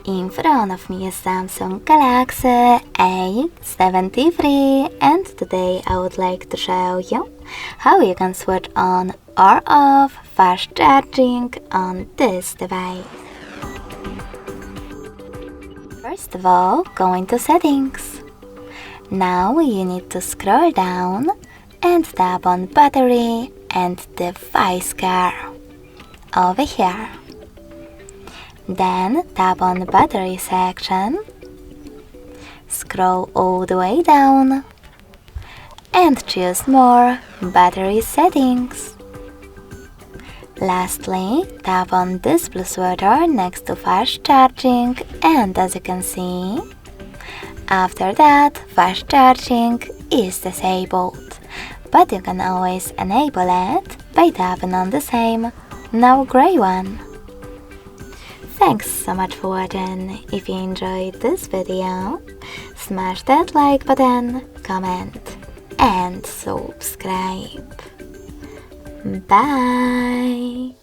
In front of me is Samsung Galaxy A73, and today I would like to show you how you can switch on or off fast charging on this device. First of all, go into settings. Now you need to scroll down and tap on battery and device care over here. Then tap on the battery section, scroll all the way down and choose more battery settings. Lastly, tap on this blue sweater next to fast charging, and as you can see, after that fast charging is disabled, but you can always enable it by tapping on the same, now gray one. Thanks so much for watching. If you enjoyed this video, smash that like button, comment and subscribe. Bye!